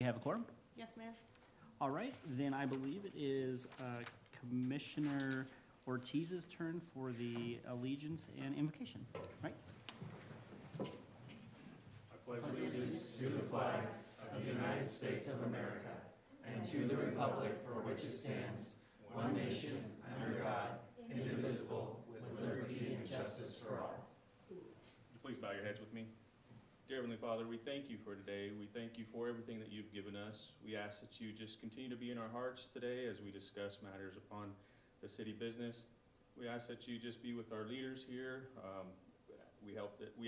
have a quorum? Yes, Mayor. All right, then I believe it is Commissioner Ortiz's turn for the allegiance and invocation, right? Would you please bow your heads with me? Dear Heavenly Father, we thank you for today. We thank you for everything that you've given us. We ask that you just continue to be in our hearts today as we discuss matters upon the city business. We ask that you just be with our leaders here. We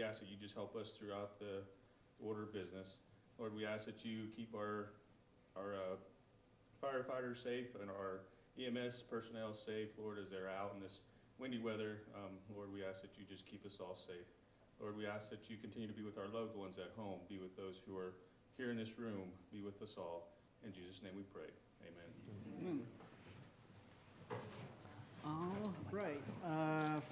ask that you just help us throughout the order of business. Lord, we ask that you keep our firefighters safe and our EMS personnel safe, Lord, as they're out in this windy weather. Lord, we ask that you just keep us all safe. Lord, we ask that you continue to be with our loved ones at home, be with those who are here in this room, be with us all. In Jesus' name we pray. Amen. All right,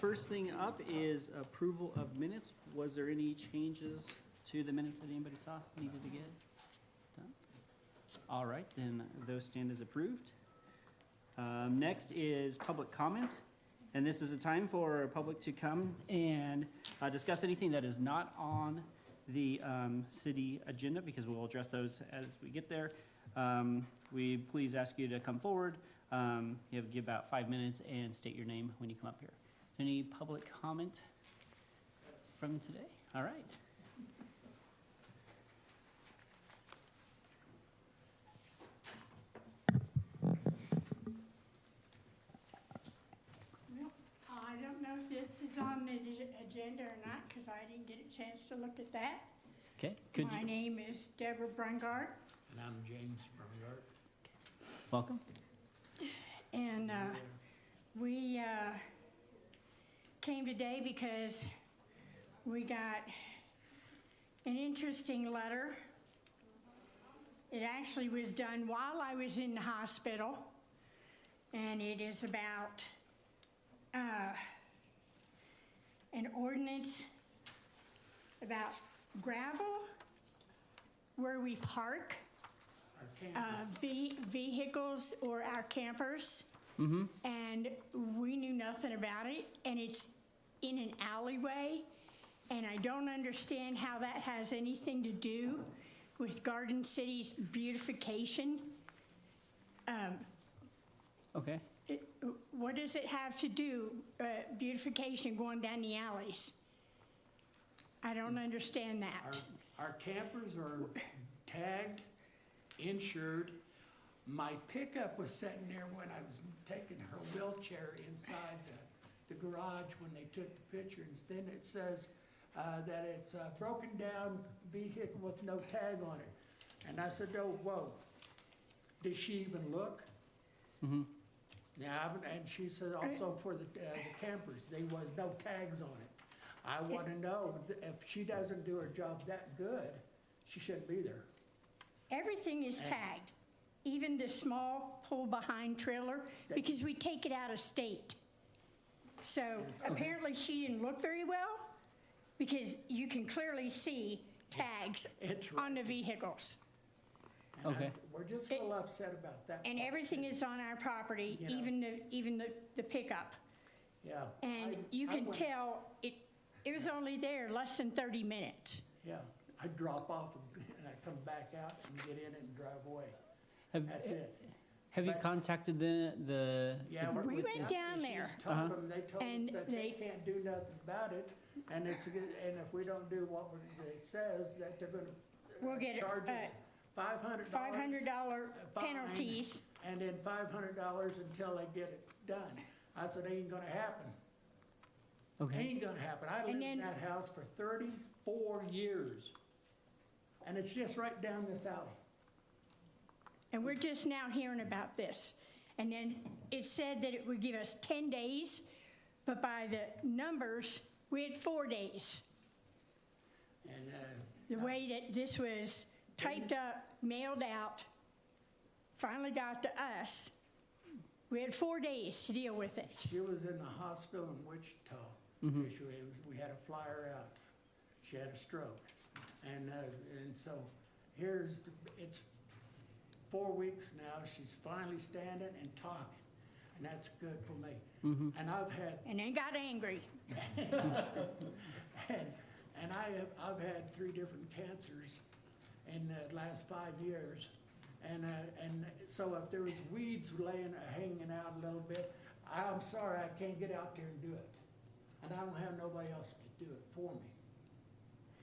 first thing up is approval of minutes. Was there any changes to the minutes that anybody saw needed to get done? All right, then those stand as approved. Next is public comment. And this is a time for public to come and discuss anything that is not on the city agenda, because we'll address those as we get there. We please ask you to come forward. You have to give about 5 minutes and state your name when you come up here. Any public comment from today? All right. I don't know if this is on the agenda or not, because I didn't get a chance to look at that. Okay, could My you, name is Deborah Brungart, And I'm James Brungart. welcome. and we came today because we got an interesting letter. It actually was done while I was in the hospital, and it is about an ordinance about gravel where we park Our camper. vehicles or our campers. And we knew nothing about it, and it's in an alleyway, and I don't understand how that has anything to do with Garden City's beautification. Okay, What does it have to do, beautification going down the alleys? I don't understand that. Our campers are tagged, insured. My pickup was sitting there when I was taking her wheelchair inside the garage when they took the pictures. Then it says that it's a broken down vehicle with no tag on it. And I said, oh, whoa. Did she even look? Yeah, and she said also for the campers, there was no tags on it. I want to know, if she doesn't do her job that good, she shouldn't be there. Everything is tagged, even the small pull-behind trailer, because we take it out of state. So apparently she didn't look very well, because you can clearly see tags It's on the vehicles. And Okay. we're just a little upset about that. And part, everything too. is on our property, You know. even the pickup. Yeah. And you I can went- tell, it was only there less than 30 minutes. Yeah, I drop off and I come back out and get in it and drive away. That's it. Have you But- contacted the? Yeah, the- We with went this- down She there. just told them, they told And us that they can't do nothing about it, and it's, and if we don't do what it says, that they're We'll gonna get, charge us $500. $500 fine, penalties. And then $500 until they get it done. I said, ain't gonna happen. Okay, Ain't gonna happen. I lived in then- that house for 34 years. And it's just right down this alley. And we're just now hearing about this. And then it said that it would give us 10 days, but by the numbers, we had 4 days. And, The way that this was typed up, mailed out, finally got to us, we had 4 days to deal with it. she was in the hospital in Wichita. We had a flyer out. She had a stroke. And so it's 4 weeks now, she's finally standing and talking, and that's good for me. Mm-hmm. And I've had, And then got angry. and I've had 3 different cancers in the last 5 years. And so if there was weeds hanging out a little bit, I'm sorry, I can't get out there and do it. And I don't have nobody else to do it for me.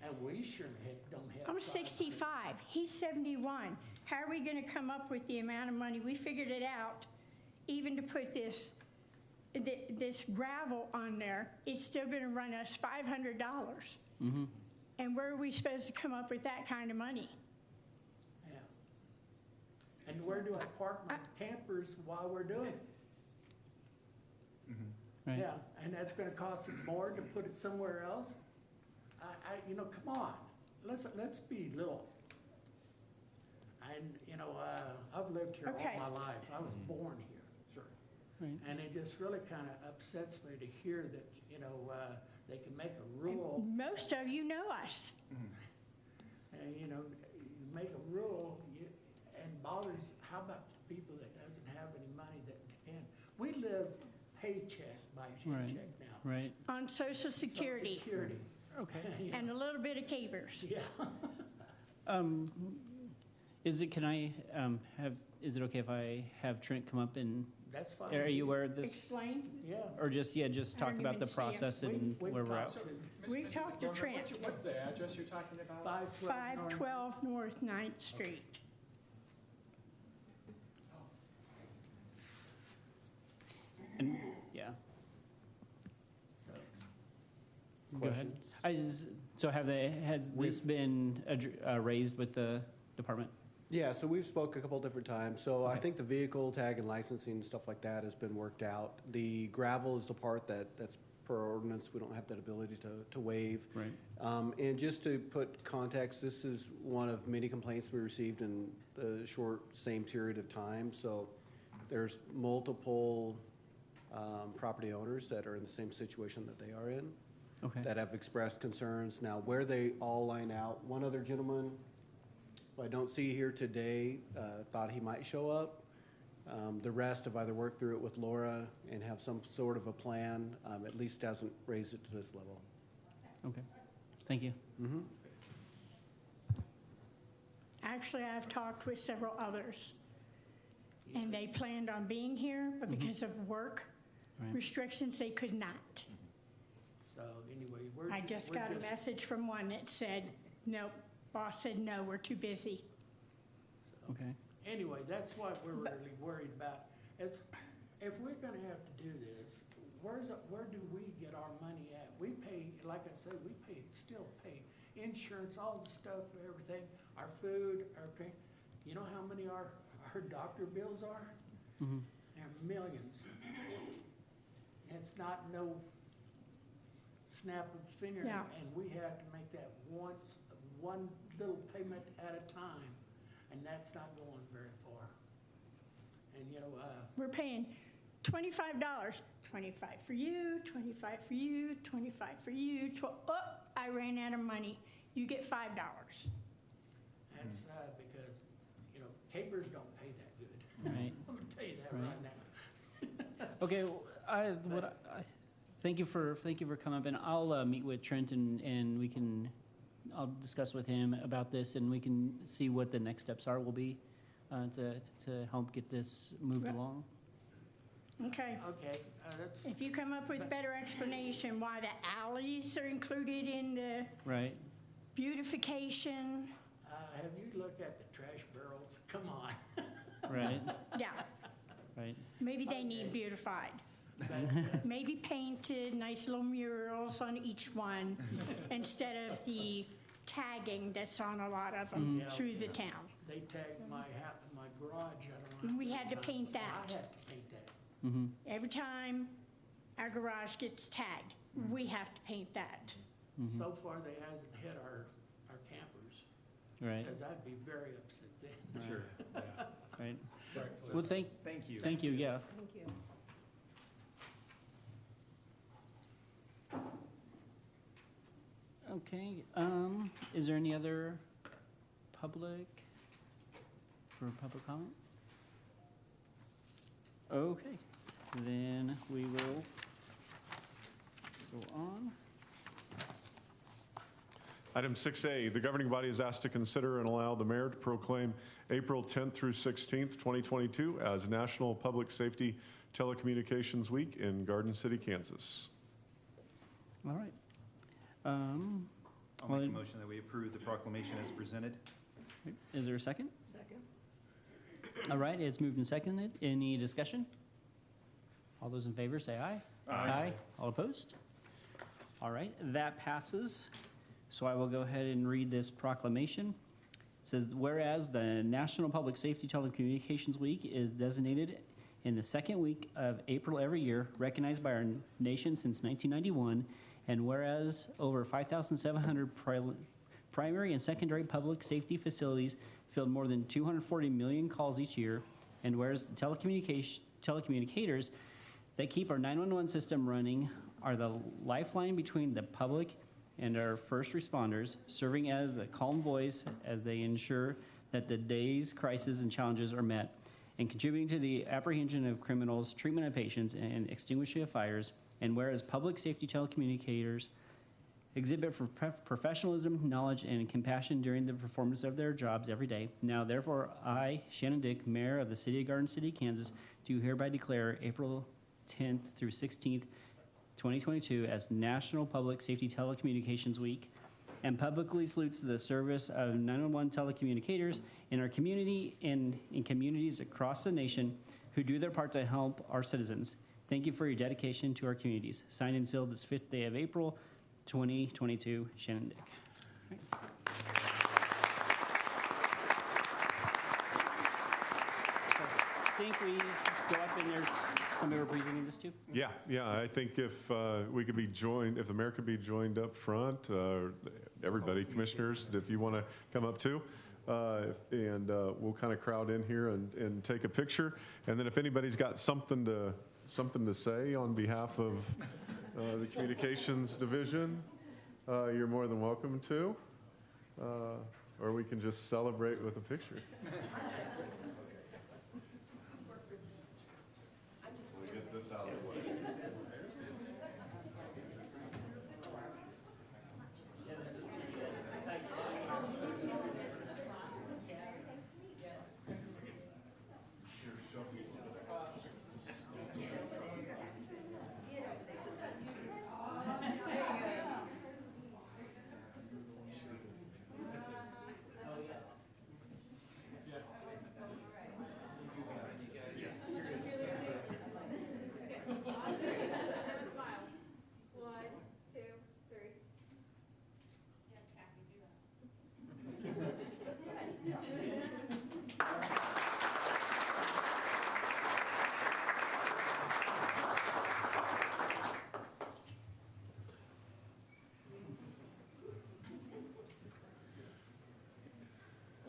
And we sure don't have. I'm 65, he's 71. How are we gonna come up with the amount of money? We figured it out, even to put this gravel on there, it's still gonna run us $500. Mm-hmm. And where are we supposed to come up with that kind of money? Yeah. And where do I park my campers while we're doing it? Right. Yeah, and that's gonna cost us more to put it somewhere else? Come on, let's be little. And, I've lived here Okay. all my life, I was born here. Sure. Right. And it just really kinda upsets me to hear that, they can make a rule, Most of you know us. and, you make a rule, and bothers, how about the people that doesn't have any money that can? We live paycheck by Right. paycheck now. Right. On Social Security Social Security. Okay. Yeah. and a little bit of capers. Yeah. Is it okay if I have Trent come up and, That's fine. are you aware of this? Explain. Yeah. Or just I talk don't about even the see him. process and We've where we're at? talked to We talked to Trent, What's the address you're talking about? 512 512 North 9th Street. And, yeah. So, Go ahead. So has this been raised with the department? Yeah, so we've spoke a couple different times. So I Okay. think the vehicle tag and licensing and stuff like that has been worked out. The gravel is the part that's per ordinance. We don't have that ability to waive. Right. And just to put context, this is one of many complaints we received in the same period of time. So there's multiple property owners that are in the same situation that they are in, Okay. that have expressed concerns. Now, where they all line out, one other gentleman who I don't see here today thought he might show up. The rest have either worked through it with Laura and have some sort of a plan, at least hasn't raised it to this level. Okay. Thank you. Mm-hmm. Actually, I've talked with several others, and they planned on being here, but because of work Right. restrictions, they could not. so anyway, I just got a message from one that said, nope, boss said, no, we're too busy. So, Okay. anyway, that's what we're really worried about. If we're gonna have to do this, where do we get our money at? We pay, like I said, still pay insurance, all the stuff, everything, our food, our pay. You know how many our doctor bills are? Mm-hmm. They're millions. It's not no snap of the finger, Yeah. and we have to make that one little payment at a time, and that's not going very far. And, We're paying $25, 25 for you, 25 for you, 25 for you. Oh, I ran out of money. You get $5. that's because, capers don't pay that good. Right. I'm gonna tell you that Right. right now. Okay, thank you for coming up, and I'll meet with Trent and I'll discuss with him about this, and we can see what the next steps will be to help get this moved Yep. along. Okay. Okay, that's, If you come up with a better explanation why the alleys are included in the Right. have beautification, you looked at the trash barrels? Come on. Right. yeah, Right. maybe they need beautified. Maybe painted, nice little murals on each one instead of the tagging that's on a lot of them Mhm. through the town. They tagged my garage, I don't know. We had to paint I that. had to paint that. Mm-hmm. Every time our garage gets tagged, we have to paint that. Mm-hmm. So far, they hasn't hit our campers, Right. because I'd be very upset then. Sure, yeah. Right. Right, Well, so thank you. you. Yeah. Thank you. Okay. Is there any other public for public comment? Okay, then we will go on. Item 6A, the governing body is asked to consider and allow the mayor to proclaim April 10th through 16th, 2022 as National Public Safety Telecommunications Week in Garden City, Kansas. All right. I'll make a motion that we approve the proclamation as presented. Is there a second? Second. All right, it's moved and seconded. Any discussion? All those in favor say aye. Aye. All opposed? All right, that passes. So I will go ahead and read this proclamation. It says, whereas the National Public Safety Telecommunications Week is designated in the second week of April every year, recognized by our nation since 1991, and whereas over 5,700 primary and secondary public safety facilities field more than 240 million calls each year, and whereas the telecommunicators that keep our 911 system running are the lifeline between the public and our first responders, serving as a calm voice as they ensure that the day's crises and challenges are met, and contributing to the apprehension of criminals, treatment of patients, and extinguishing of fires. And whereas public safety telecommunicators exhibit for professionalism, knowledge, and compassion during the performance of their jobs every day, now therefore I, Shannon Dick, Mayor of the City of Garden City, Kansas, do hereby declare April 10th through 16th, 2022 as National Public Safety Telecommunications Week, and publicly salutes the service of 911 telecommunicators in our community and in communities across the nation who do their part to help our citizens. Thank you for your dedication to our communities. Signed and sealed this 5th day of April, 2022, Shannon Dick. I think we go up and there's somebody we're presenting this to. Yeah, I think if we could be joined, if the mayor could be joined up front, everybody, commissioners, if you want to come up too, and we'll kind of crowd in here and take a picture. And then if anybody's got something to say on behalf of the communications division, you're more than welcome to, or we can just celebrate with a picture. Get this out of the way.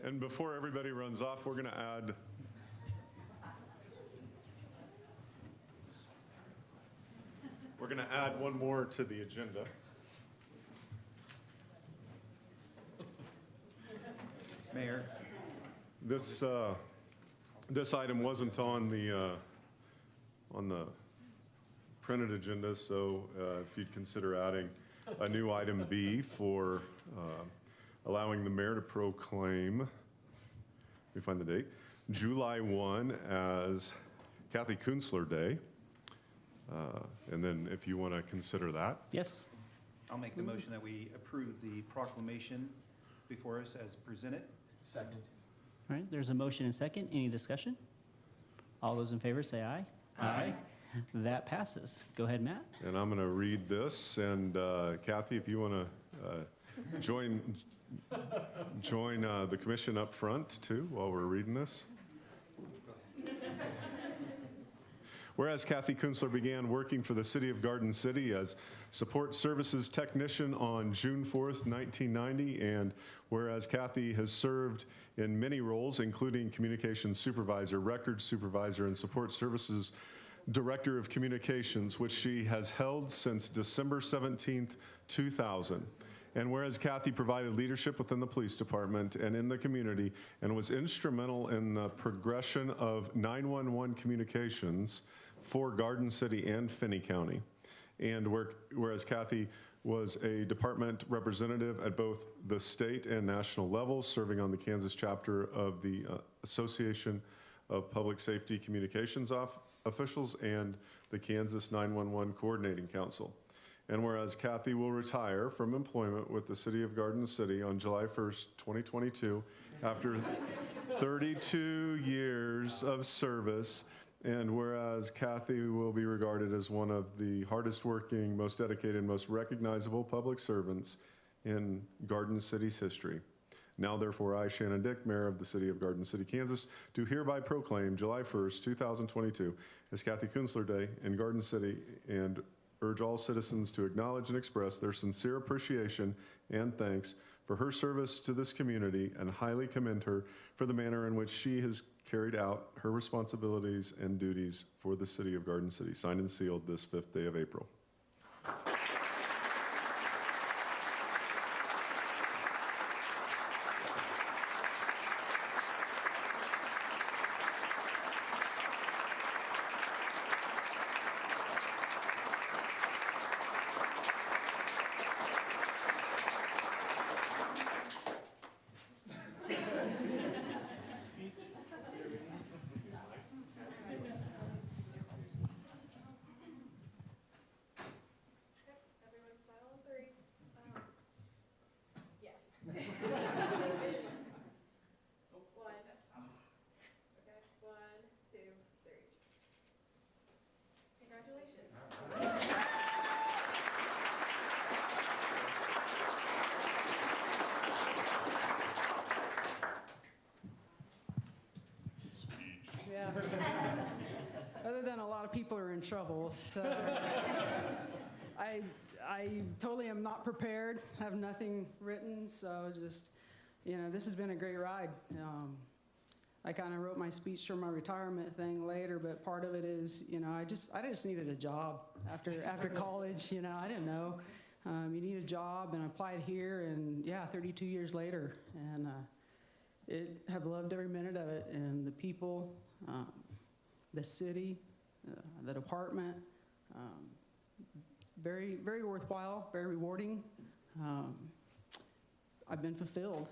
And before everybody runs off, we're going to add one more to the agenda. Mayor, This item wasn't on the printed agenda, so if you'd consider adding a new item B for allowing the mayor to proclaim, let me find the date, July 1 as Kathy Kunstler Day. And then if you want to consider that. Yes. I'll make the motion that we approve the proclamation before us as presented. Second. All right, there's a motion and second. Any discussion? All those in favor say aye. Aye. That passes. Go ahead, Matt. And I'm going to read this, and Kathy, if you want to join the commission up front too while we're reading this. Whereas Kathy Kunstler began working for the City of Garden City as support services technician on June 4th, 1990, and whereas Kathy has served in many roles, including communications supervisor, records supervisor, and support services director of communications, which she has held since December 17th, 2000. And whereas Kathy provided leadership within the police department and in the community and was instrumental in the progression of 911 communications for Garden City and Finney County. And whereas Kathy was a department representative at both the state and national levels, serving on the Kansas chapter of the Association of Public Safety Communications Officials and the Kansas 911 Coordinating Council. And whereas Kathy will retire from employment with the City of Garden City on July 1st, 2022, after 32 years of service, and whereas Kathy will be regarded as one of the hardest working, most dedicated, most recognizable public servants in Garden City's history. Now therefore, I, Shannon Dick, Mayor of the City of Garden City, Kansas, do hereby proclaim July 1st, 2022 as Kathy Kunzler Day in Garden City, and urge all citizens to acknowledge and express their sincere appreciation and thanks for her service to this community, and highly commend her for the manner in which she has carried out her responsibilities and duties for the City of Garden City. Signed and sealed this 5th day of April. Yeah. Other than a lot of people are in trouble, so I totally am not prepared, have nothing written, so just, this has been a great ride. I kind of wrote my speech for my retirement thing later, but part of it is, I just needed a job after college. I didn't know. You need a job, and I applied here, and 32 years later, and have loved every minute of it, and the people, the city, the department, very, very worthwhile, very rewarding. I've been fulfilled.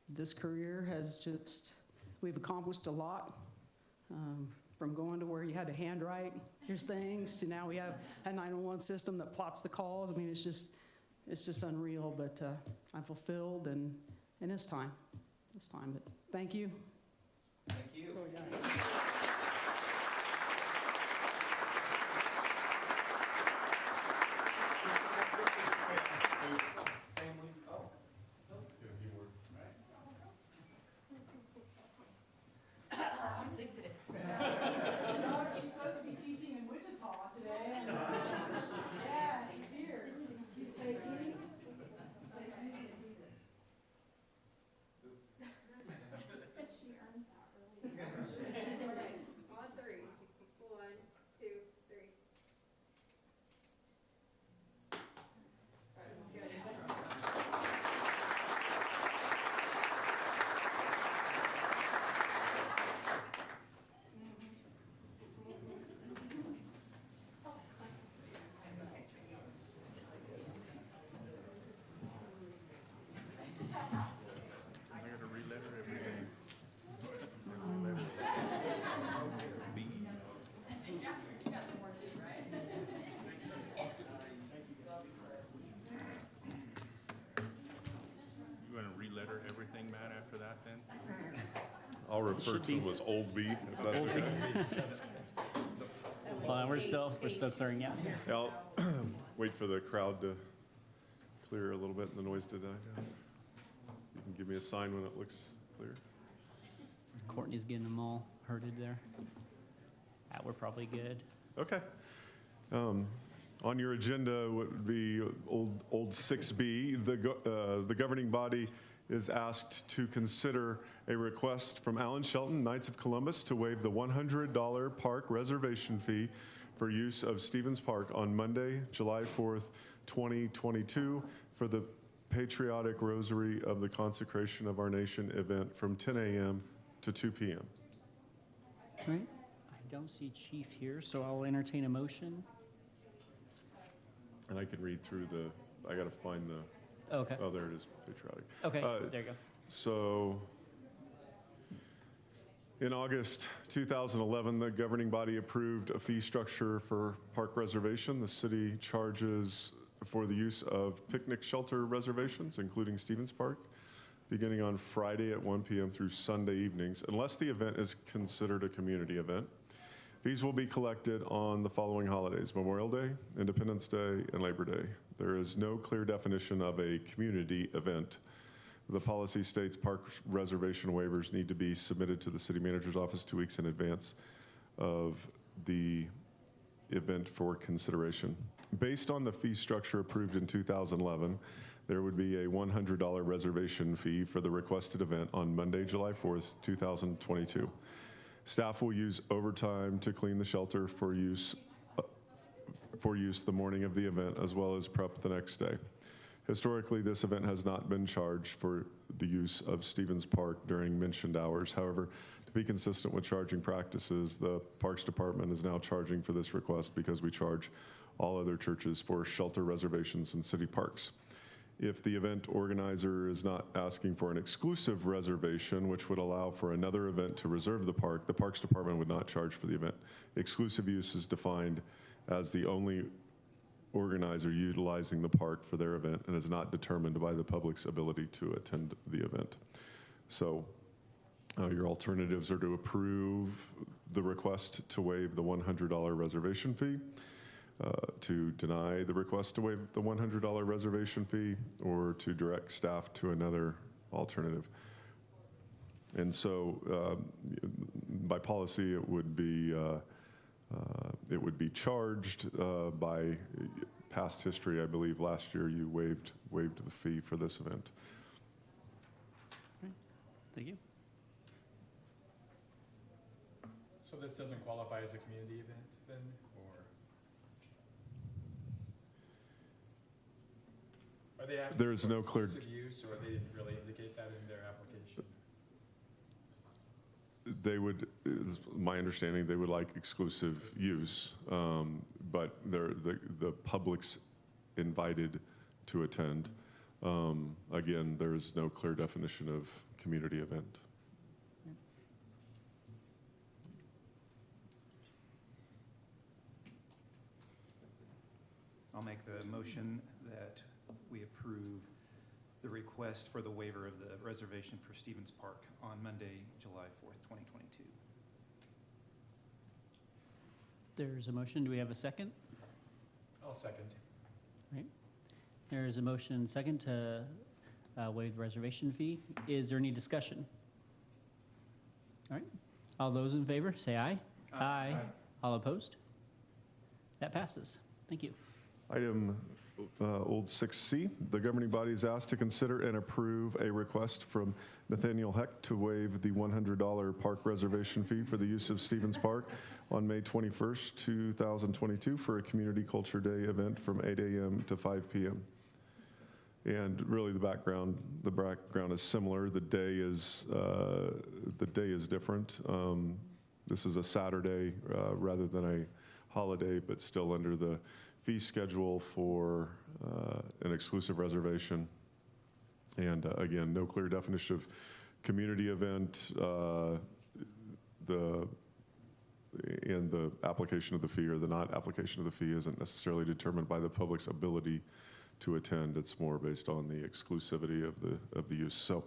This career has we've accomplished a lot, from going to where you had to handwrite your things to now we have a 911 system that plots the calls. I mean, it's just unreal, but I'm fulfilled, and it's time. It's time, but thank you. Thank you. That's all I got. I'm sick today. She's supposed to be teaching in Wichita today. Yeah, she's here. She's taking. She earned that really. On three. 1, 2, 3. All right, let's go. I gotta re-letter everything. You gonna re-letter everything, Matt, after that then? I'll refer to them as Old B, if that's okay. Well, we're still clearing out here. I'll wait for the crowd to clear a little bit and the noise to die down. You can give me a sign when it looks clear. Courtney's getting them all herded there. We're probably good. Okay. On your agenda would be old 6B. The governing body is asked to consider a request from Alan Shelton, Knights of Columbus, to waive the $100 park reservation fee for use of Stevens Park on Monday, July 4th, 2022 for the Patriotic Rosary of the Consecration of Our Nation event from 10 a.m. to 2 p.m. All right. I don't see Chief here, so I'll entertain a motion. And I can read through I got to find Okay. oh, there it is, Patriotic. Okay, there you go. So, in August 2011, the governing body approved a fee structure for park reservation. The city charges for the use of picnic shelter reservations, including Stevens Park, beginning on Friday at 1 p.m. through Sunday evenings, unless the event is considered a community event. Fees will be collected on the following holidays: Memorial Day, Independence Day, and Labor Day. There is no clear definition of a community event. The policy states park reservation waivers need to be submitted to the city manager's office 2 weeks in advance of the event for consideration. Based on the fee structure approved in 2011, there would be a $100 reservation fee for the requested event on Monday, July 4th, 2022. Staff will use overtime to clean the shelter for use the morning of the event, as well as prep the next day. Historically, this event has not been charged for the use of Stevens Park during mentioned hours. However, to be consistent with charging practices, the Parks Department is now charging for this request because we charge all other churches for shelter reservations in city parks. If the event organizer is not asking for an exclusive reservation, which would allow for another event to reserve the Parks Department would not charge for the event. Exclusive use is defined as the only organizer utilizing the park for their event and is not determined by the public's ability to attend the event. So your alternatives are to approve the request to waive the $100 reservation fee, to deny the request to waive the $100 reservation fee, or to direct staff to another alternative. And so by policy, it would be charged by past history. I believe last year you waived the fee for this event. Thank you. So this doesn't qualify as a community event then, or? Are they asking There is for no clear- exclusive use, or they didn't really indicate that in their application? They would, is my understanding, they would like exclusive use, but the public's invited to attend. Again, there is no clear definition of community event. I'll make the motion that we approve the request for the waiver of the reservation for Stevens Park on Monday, July 4th, 2022. There's a motion. Do we have a second? I'll second. There is a motion and second to waive the reservation fee. Is there any discussion? All right. All those in favor, say aye. Aye. All opposed? That passes. Thank you. Item old 6C, the governing body is asked to consider and approve a request from Nathaniel Heck to waive the $100 park reservation fee for the use of Stevens Park on May 21st, 2022 for a Community Culture Day event from 8 a.m. to 5 p.m. And really the background is similar. The day is different. This is a Saturday rather than a holiday, but still under the fee schedule for an exclusive reservation. And again, no clear definition of community event. The application of the fee or the not application of the fee isn't necessarily determined by the public's ability to attend. It's more based on the exclusivity of the use. So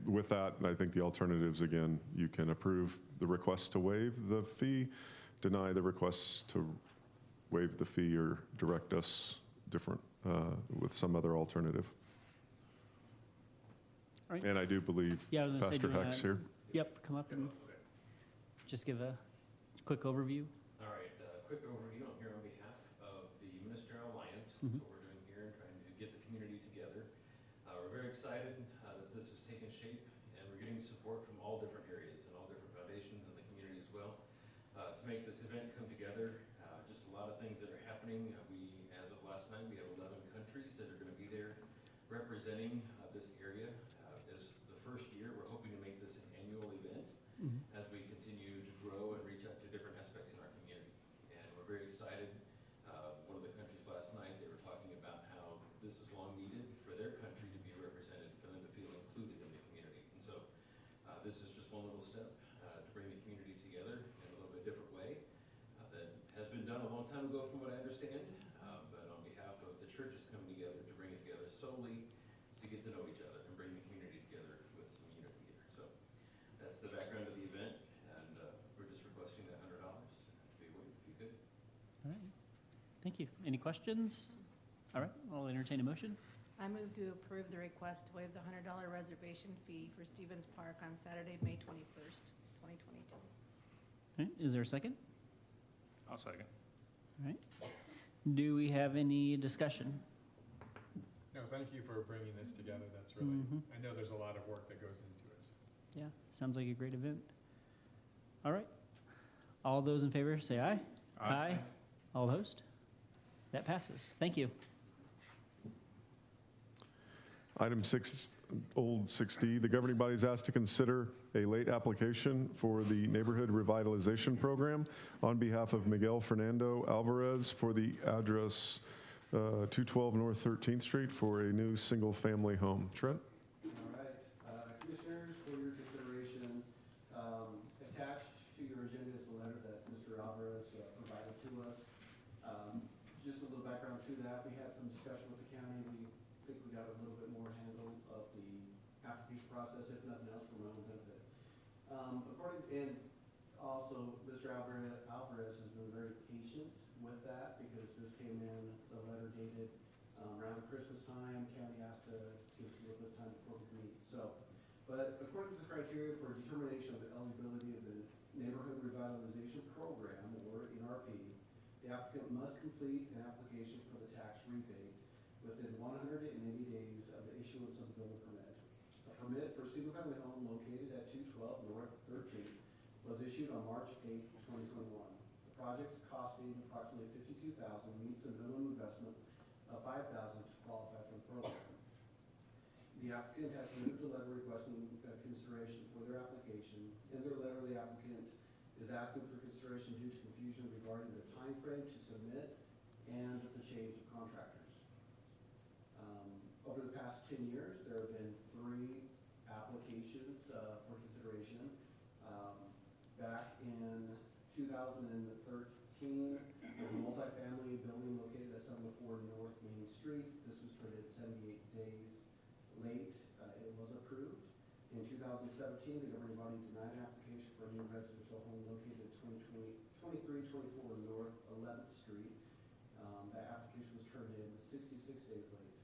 with that, I think the alternatives, again, you can approve the request to waive the fee, deny the request to waive the fee, or direct us different with some other alternative. All right. And I do believe Yeah, I was gonna say, Pastor do you Heck's wanna- here. Yep, come up and just give a quick overview. All right, quick overview. I'm here on behalf of the Ministerial Alliance. Mhm. That's what we're doing here and trying to get the community together. We're very excited that this is taking shape, and we're getting support from all different areas and all different foundations in the community as well to make this event come together. Just a lot of things that are happening. We, as night. We have 11 countries that are going to be there representing this area. It's the first year. We're hoping to make this an annual event as we continue to grow and reach out to different aspects in our community. And we're very excited. One of the countries last night, they were talking about how this is long needed for their country to be represented, for them to feel included in the community. And so this is just one little step to bring the community together in a little bit different way that has been done a long time ago from what I understand. But on behalf of the churches coming together to bring it together solely to get to know each other and bring the community together with some unity here. So that's the background of the event, and we're just requesting that $100 to be waived if you could. All right. Thank you. Any questions? All right, I'll entertain a motion. I move to approve the request to waive the $100 reservation fee for Stevens Park on Saturday, May 21st, 2022. All right, is there a second? I'll second. All right. Do we have any discussion? No, thank you for bringing this together. That's really, Mhm. I know there's a lot of work that goes into it. Yeah, sounds like a great event. All right. All those in favor say aye. Aye. All opposed? That passes. Thank you. Item 6, old 6D, the governing body is asked to consider a late application for the Neighborhood Revitalization Program on behalf of Miguel Fernando Alvarez for the address 212 North 13th Street for a new single-family home. Trent? All right, Commissioners, for your consideration, attached to your agenda is a letter that Mr. Alvarez provided to us. Just a little background to that, we had some discussion with the county. We think we got a little bit more handle of the application process, if nothing else, for my own benefit. And also, Mr. Alvarez has been very patient with that because this came in, the letter dated around Christmas time. County asked to give us a little bit of time before we meet. So, but according to the criteria for determination of the eligibility of the Neighborhood Revitalization Program, or NRP, the applicant must complete an application for the tax rebate within 180 days of the issuance of the building permit. A permit for a single-family home located at 212 North 13th was issued on March 8, 2021. The project costing approximately $52,000 meets the minimum investment of $5,000 to qualify for the program. The applicant has submitted a letter requesting consideration for their application. In their letter, the applicant is asking for consideration due to confusion regarding the time frame to submit and the change of contractors. Over the past 10 years, there have been 3 applications for consideration. Back in 2013, there was a multifamily building located at 704 North Main Street. This was turned in 78 days late. It was approved. In 2017, the governing body denied an application for a new residential home located at 2324 North 11th Street. That application was turned in 66 days late.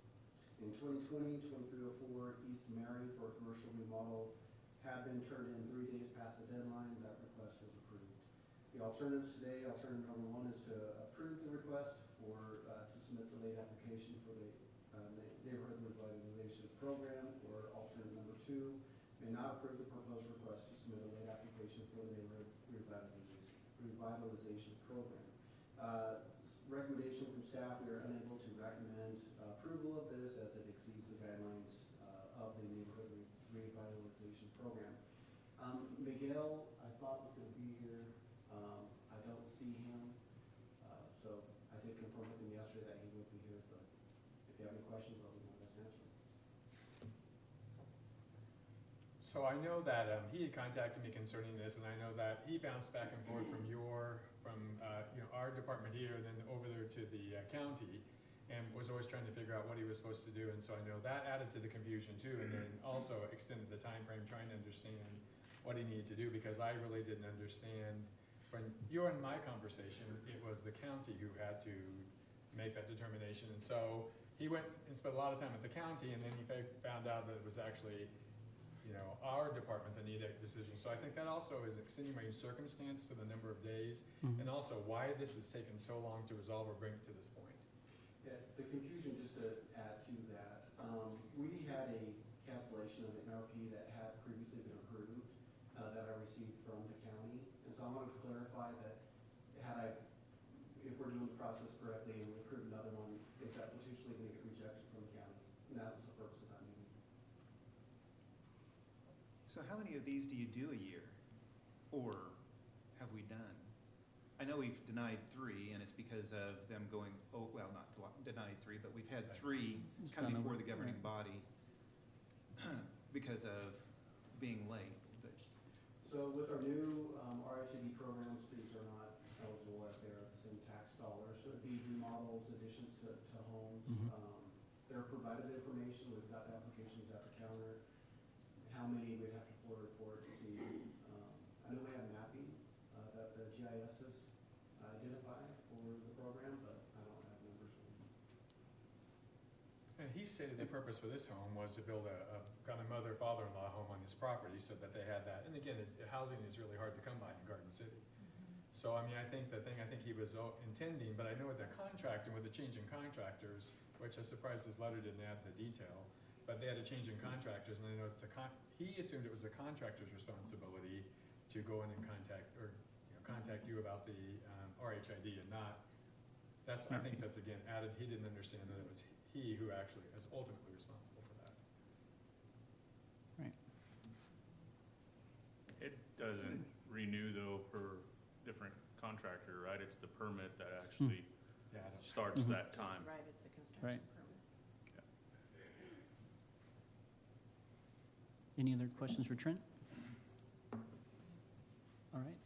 In 2020, 2304 East Mary for a commercial remodel had been turned in 3 days past the deadline. That request was approved. The alternatives today, alternative number 1 is to approve the request for to submit the late application for the Neighborhood Revitalization Program, or alternative number 2 may not approve the proposed request to submit a late application for the Neighborhood Revitalization Program. Recommendation from staff, we are unable to recommend approval of this as it exceeds the guidelines of the Neighborhood Revitalization Program. Miguel, I thought was going to be here. I don't see him. So I did confirm with him yesterday that he would be here, but if you have any questions, I'll do my best to answer them. So I know that he had contacted me concerning this, and I know that he bounced back and forth from our department here, and then over there to the county, and was always trying to figure out what he was supposed to do. And so I know that added to the confusion too, and then also extended the time frame trying to understand what he needed to do, because I really didn't understand. When you were in my conversation, it was the county who had to make that determination. And so he went and spent a lot of time at the county, and then he found out that it was actually our department that needed a decision. So I think that also is extenuating circumstance to the number of days, and also why this has taken so long to resolve or bring it to this point. Yeah, the confusion, just to add to that, we had a cancellation of an NRP that had previously been approved that I received from the county. And so I wanted to clarify that if we're doing the process correctly and we approve another one, is that So how many of these do you do a year? Or have we done? I know we've denied 3, and it's because of them going, oh, well, not denied 3, but we've had 3 It's come gone before over, the governing right. body because of being late. But So with our new RHAD programs, these are not eligible as they are the same tax dollars. So it'd be remodels, additions to homes. Mhm. They're provided information, we've got applications at the counter. How many we'd have to pull a report to see. I know we have mapping that the GIS has identified for the program, but I don't have numbers for you. And he stated the purpose for this home was to build a kind of mother, father-in-law home on his property so that they had that. And again, housing is really hard to come by in Garden City. So, I mean, I think he was intending, but I know with the contractor, with the change in contractors, which I'm surprised his letter didn't add the detail, but they had a change in contractors, and I know he assumed it was the contractor's responsibility to go in and contact you about the RHID and not, I think that's again added, he didn't understand that it was he who actually is ultimately responsible for that. It doesn't renew though per different contractor, right? It's the permit that actually Yeah, I don't- starts Mhm. that time. Right, it's the Right. construction permit. Any other questions for Trent? All right.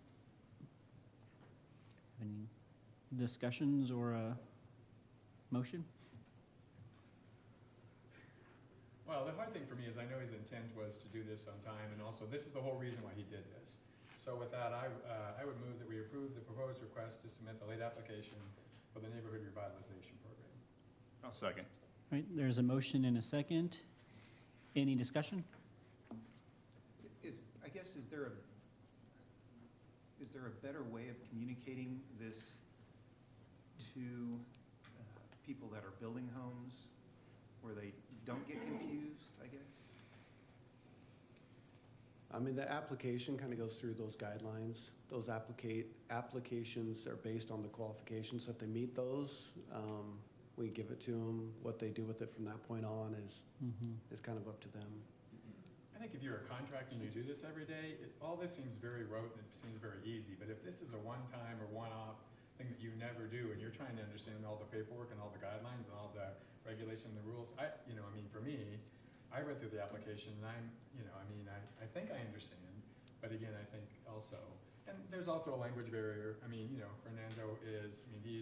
Any discussions or a motion? Well, the hard thing for me is I know his intent was to do this on time, and also this is the whole reason why he did this. So with that, I would move that we approve the proposed request to submit the late application for the neighborhood revitalization program. I'll second. All right, there's a motion and a second. Any discussion? is there a better way of communicating this to people that are building homes where they don't get confused, I guess? I mean, the application kind of goes through those guidelines. Those applications are based on the qualifications. So if they meet those, we give it to them. What they do with it from that point on is kind of up to them. I think if you're a contractor and you do this every day, all this seems very rote and it seems very easy, but if this is a one-time or one-off thing that you never do and you're trying to understand all the paperwork and all the guidelines and all the regulation and the rules, for me, I read through the application and I think I understand, but again, I think also, and there's also a language barrier. Fernando he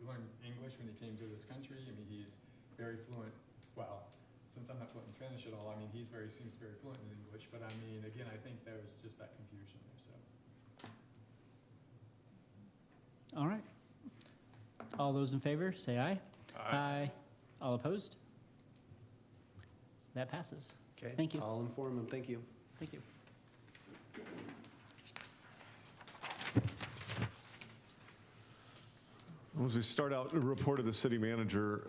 learned English when he came to this country. He's very fluent, well, since I'm not fluent in Spanish at all, he seems very fluent in English, but again, I think there was just that confusion there, so. All right. All those in favor, say aye. Aye. All opposed? That passes. Okay? Thank you. I'll inform them. Thank you. Thank you. As we start out, a report of the city manager,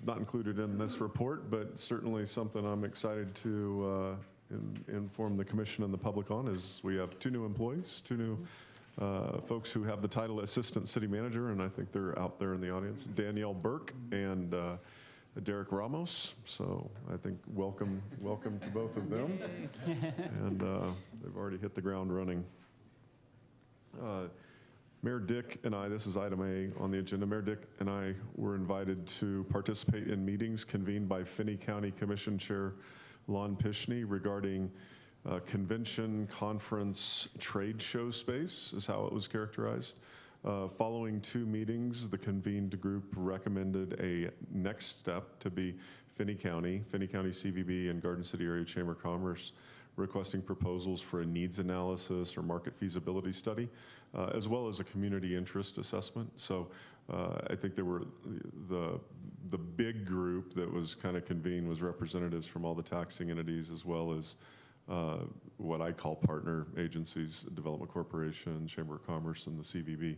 not included in this report, but certainly something I'm excited to inform the commission and the public on is we have 2 new employees, 2 new folks who have the title Assistant City Manager, and I think they're out there in the audience, Danielle Burke and Derek Ramos. So I think welcome to both of them. And they've already hit the ground running. Mayor Dick and I, this is item A on the agenda, Mayor Dick and I were invited to participate in meetings convened by Finney County Commission Chair Lon Pishney regarding convention, conference, trade show space, is how it was characterized. Following 2 meetings, the convened group recommended a next step to be Finney County CVB, and Garden City Area Chamber of Commerce requesting proposals for a needs analysis or market feasibility study, as well as a community interest assessment. So I think there were the big group that was kind of convened was representatives from all the taxing entities, as well as what I call partner agencies, Development Corporation, Chamber of Commerce, and the CVB.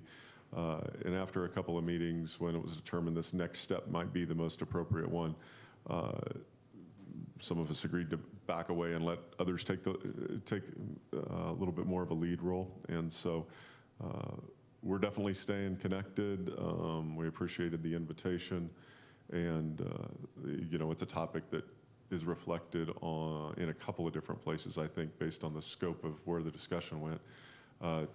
And after a couple of meetings, when it was determined this next step might be the most appropriate one, some of us agreed to back away and let others take a little bit more of a lead role. And so we're definitely staying connected. We appreciated the invitation. And, it's a topic that is reflected in a couple of different places, I think, based on the scope of where the discussion went,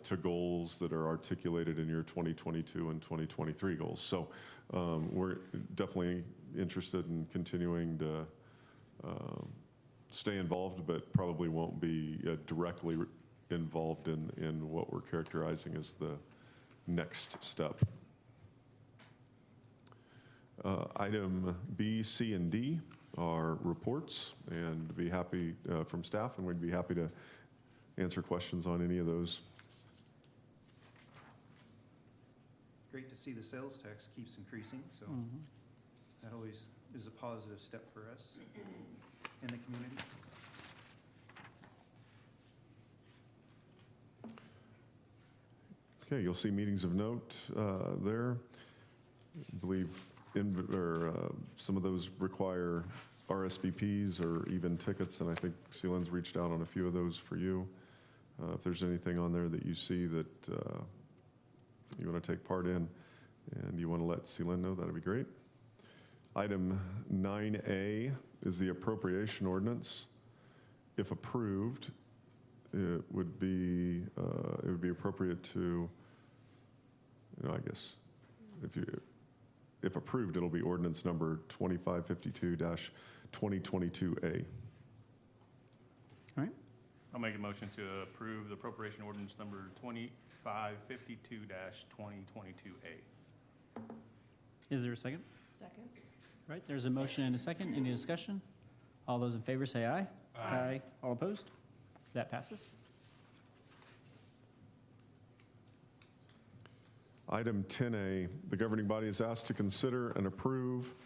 to goals that are articulated in your 2022 and 2023 goals. So we're definitely interested in continuing to stay involved, but probably won't be directly involved in what we're characterizing as the next step. Item B, C, and D are reports, and be happy from staff, and we'd be happy to answer questions on any of those. Great to see the sales tax keeps increasing, so that always is a positive step for us in the community. Okay, you'll see meetings of note there. I believe some of those require RSVPs or even tickets, and I think Sealand's reached out on a few of those for you. If there's anything on there that you see that you want to take part in and you want to let Sealand know, that'd be great. Item 9A is the Appropriation Ordinance. If approved, it would be appropriate to, I guess, if approved, it'll be ordinance number 2552-2022A. All right. I'll make a motion to approve the appropriation ordinance number 2552-2022A. Is there a second? Second. All right, there's a motion and a second. Any discussion? All those in favor say aye. Aye. All opposed? That passes. Item 10A, the governing body is asked to consider and approve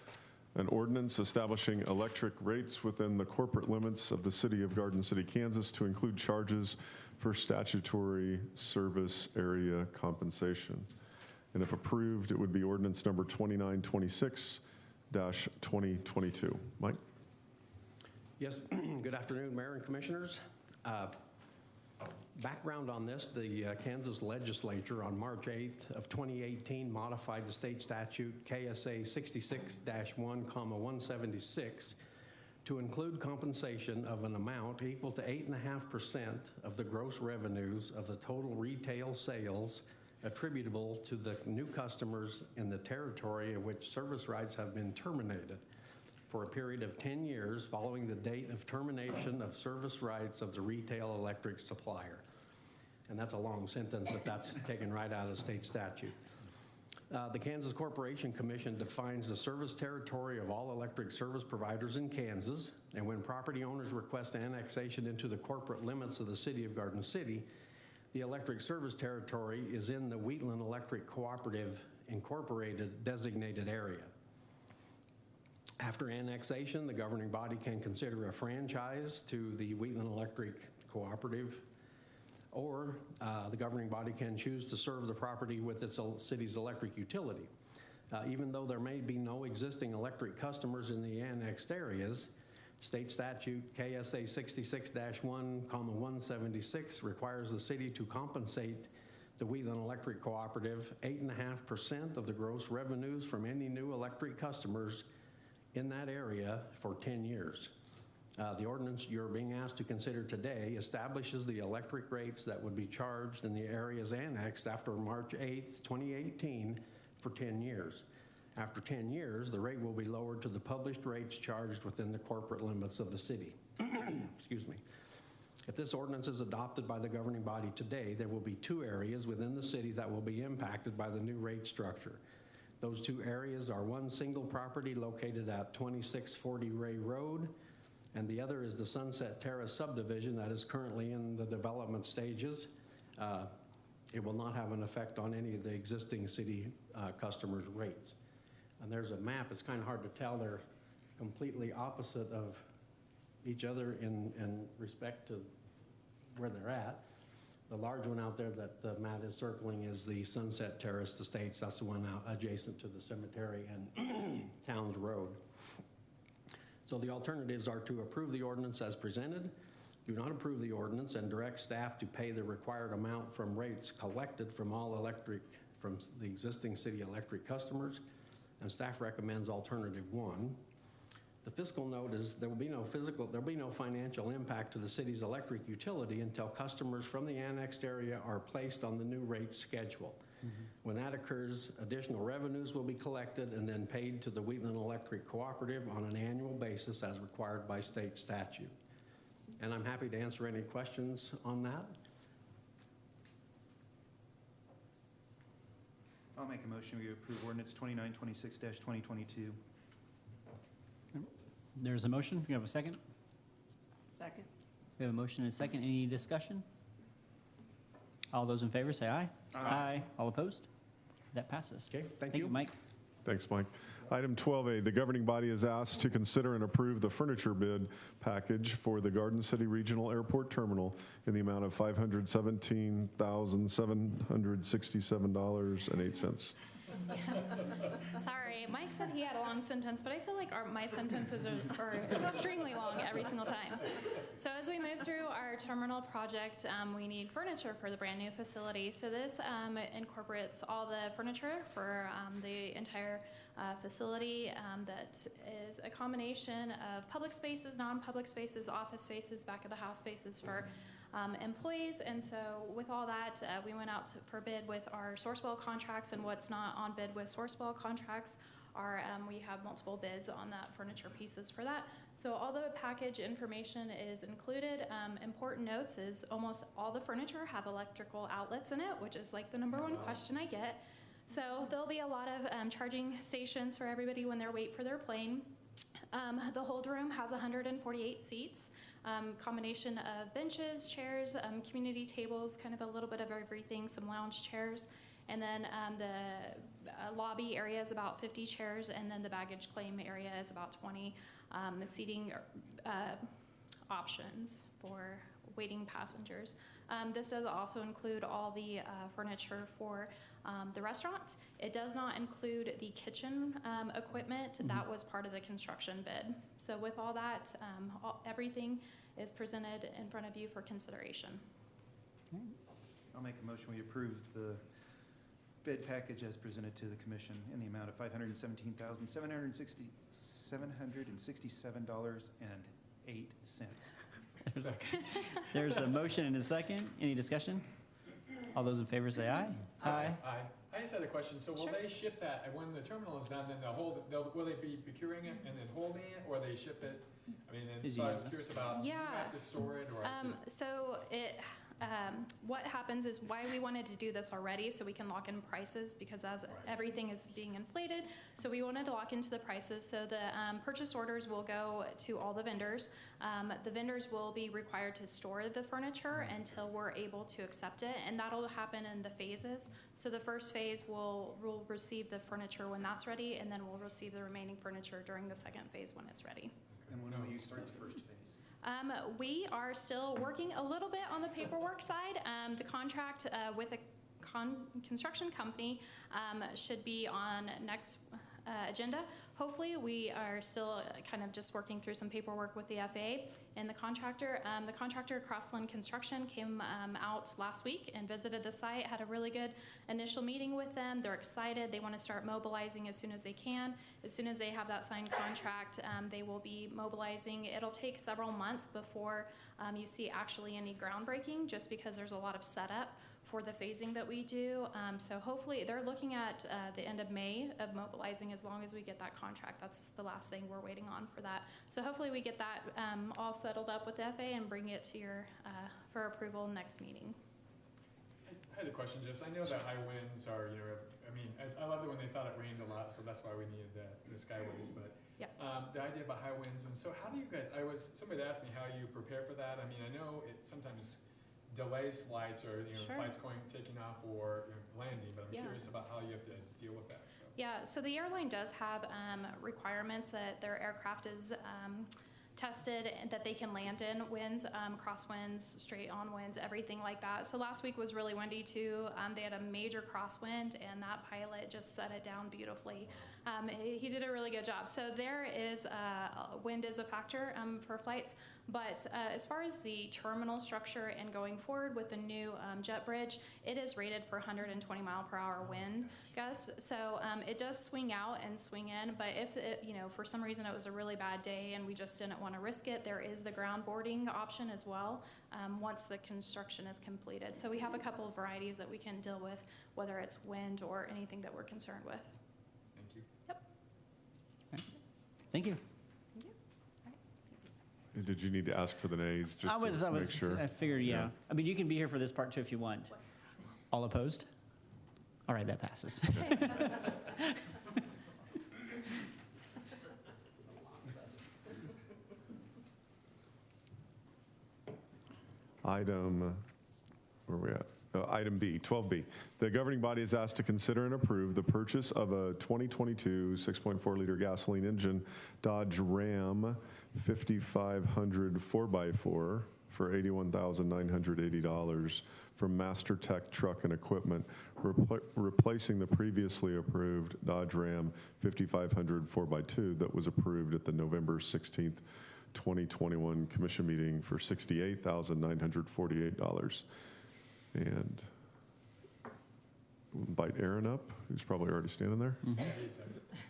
an ordinance establishing electric rates within the corporate limits of the city of Garden City, Kansas, to include charges for statutory service area compensation. And if approved, it would be ordinance number 2926-2022. Mike? Yes, good afternoon, Mayor and Commissioners. Background on this, the Kansas legislature on March 8th of 2018 modified the state statute KSA 66-1,176 to include compensation of an amount equal to 8.5% of the gross revenues of the total retail sales attributable to the new customers in the territory of which service rights have been terminated for a period of 10 years following the date of termination of service rights of the retail electric supplier. And that's a long sentence, but that's taken right out of state statute. The Kansas Corporation Commission defines the service territory of all electric service providers in Kansas, and when property owners request annexation into the corporate limits of the city of Garden City, the electric service territory is in the Wheatland Electric Cooperative Incorporated designated area. After annexation, the governing body can consider a franchise to the Wheatland Electric Cooperative, or the governing body can choose to serve the property with its city's electric utility. Even though there may be no existing electric customers in the annexed areas, state statute KSA 66-1,176 requires the city to compensate the Wheatland Electric Cooperative 8.5% of the gross revenues from any new electric customers in that area for 10 years. The ordinance you're being asked to consider today establishes the electric rates that would be charged in the areas annexed after March 8th, 2018 for 10 years. After 10 years, the rate will be lowered to the published rates charged within the corporate limits of the city. Excuse me. If this ordinance is adopted by the governing body today, there will be 2 areas within the city that will be impacted by the new rate structure. Those 2 areas are one single property located at 2640 Ray Road, and the other is the Sunset Terrace subdivision that is currently in the development stages. It will not have an effect on any of the existing city customers' rates. And there's a map. It's kind of hard to tell. They're completely opposite of each other in respect to where they're at. The large one out there that Matt is circling is the Sunset Terrace Estates. That's the one out adjacent to the cemetery and Towns Road. So the alternatives are to approve the ordinance as presented, do not approve the ordinance, and direct staff to pay the required amount from rates collected from from the existing city electric customers. And staff recommends alternative 1. The fiscal note is there'll be no financial impact to the city's electric utility until customers from the annexed area are placed on the new rate schedule. When that occurs, additional revenues will be collected and then paid to the Wheatland Electric Cooperative on an annual basis as required by state statute. And I'm happy to answer any questions on that. I'll make a motion, we approve ordinance 2926-2022. There's a motion. You have a second? Second. We have a motion and a second. Any discussion? All those in favor say aye. Aye. All opposed? That passes. Okay, thank you. Mike. Thanks, Mike. Item 12A, the governing body is asked to consider and approve the furniture bid package for the Garden City Regional Airport Terminal in the amount of $517,767.08. Sorry, Mike said he had a long sentence, but I feel like my sentences are extremely long every single time. So as we move through our terminal project, we need furniture for the brand new facility. So this incorporates all the furniture for the entire facility that is a combination of public spaces, non-public spaces, office spaces, back of the house spaces for employees. And so with all that, we went out for bid with our Sourcewell contracts, and what's not on bid with Sourcewell contracts are we have multiple bids on that furniture pieces for that. So all the package information is included. Important notes is almost all the furniture have electrical outlets in it, which is like the number one question I get. So there'll be a lot of charging stations for everybody when they're waiting for their plane. The hold room has 148 seats. Combination of benches, chairs, community tables, kind of a little bit of everything, some lounge chairs. And then the lobby area is about 50 chairs, and then the baggage claim area is about 20 seating options for waiting passengers. This does also include all the furniture for the restaurant. It does not include the kitchen equipment. That was part of the construction bid. So with all that, everything is presented in front of you for consideration. I'll make a motion, we approve the bid package as presented to the commission in the amount of $517,767.08. There's a motion and a second. Any discussion? All those in favor say aye. Aye. I just had a question. So will Sure. they ship that, and when the terminal is done, then will they be procuring it and then holding it, or they ship it? I mean, and Is so I was he- curious about, do you Yeah. have to store it, or? So what happens is why we wanted to do this already, so we can lock in prices, because as everything is being inflated, so we wanted to lock into the prices. So the purchase orders will go to all the vendors. The vendors will be required to store the furniture until we're able to accept it, and that'll happen in the phases. So the first phase we'll receive the furniture when that's ready, and then we'll receive the remaining furniture during the second phase when it's ready. And when will you start the first phase? We are still working a little bit on the paperwork side. The contract with a construction company should be on next agenda. Hopefully, we are still kind of just working through some paperwork with the FAA and the contractor. The contractor, Crossland Construction, came out last week and visited the site, had a really good initial meeting with them. They're excited. They want to start mobilizing as soon as they can. As soon as they have that signed contract, they will be mobilizing. It'll take several months before you see actually any groundbreaking, just because there's a lot of setup for the phasing that we do. So hopefully, they're looking at the end of May of mobilizing, as long as we get that contract. That's the last thing we're waiting on for that. So hopefully we get that all settled up with the FAA and bring it to your, for approval next meeting. I had a question, I know that high winds are, I mean, I love it when they thought it rained a lot, so that's why we needed the skyways, but Yeah. The idea about high winds, and so how do you guys, somebody asked me how you prepare for that. I mean, I know it sometimes delays flights, or, Sure. flights taking off or landing, but I'm Yeah. curious about how you have to deal with that, so. Yeah, so the airline does have requirements that their aircraft is tested, that they can land in winds, crosswinds, straight on winds, everything like that. So last week was really windy too. They had a major crosswind, and that pilot just set it down beautifully. He did a really good job. So there is, wind is a factor for flights. But as far as the terminal structure and going forward with the new jet bridge, it is rated for 120 mile per hour wind gusts. So it does swing out and swing in, but if it, for some reason it was a really bad day and we just didn't want to risk it, there is the ground boarding option as well once the construction is completed. So we have a couple of varieties that we can deal with, whether it's wind or anything that we're concerned with. Thank you. Yep. Thank you. Did you need to ask for the nays, just I to make sure? I figured, yeah. Yeah. I mean, you can be here for this part too if you want. All opposed? All right, that passes. Where are we at? Item B, 12B. The governing body is asked to consider and approve the purchase of a 2022 6.4-liter gasoline engine Dodge Ram 5500 4x4 for $81,980 from Master Tech Truck and Equipment, replacing the previously approved Dodge Ram 5500 4x2 that was approved at the November 16th, 2021 commission meeting for $68,948. And invite Aaron up, who's probably already standing there.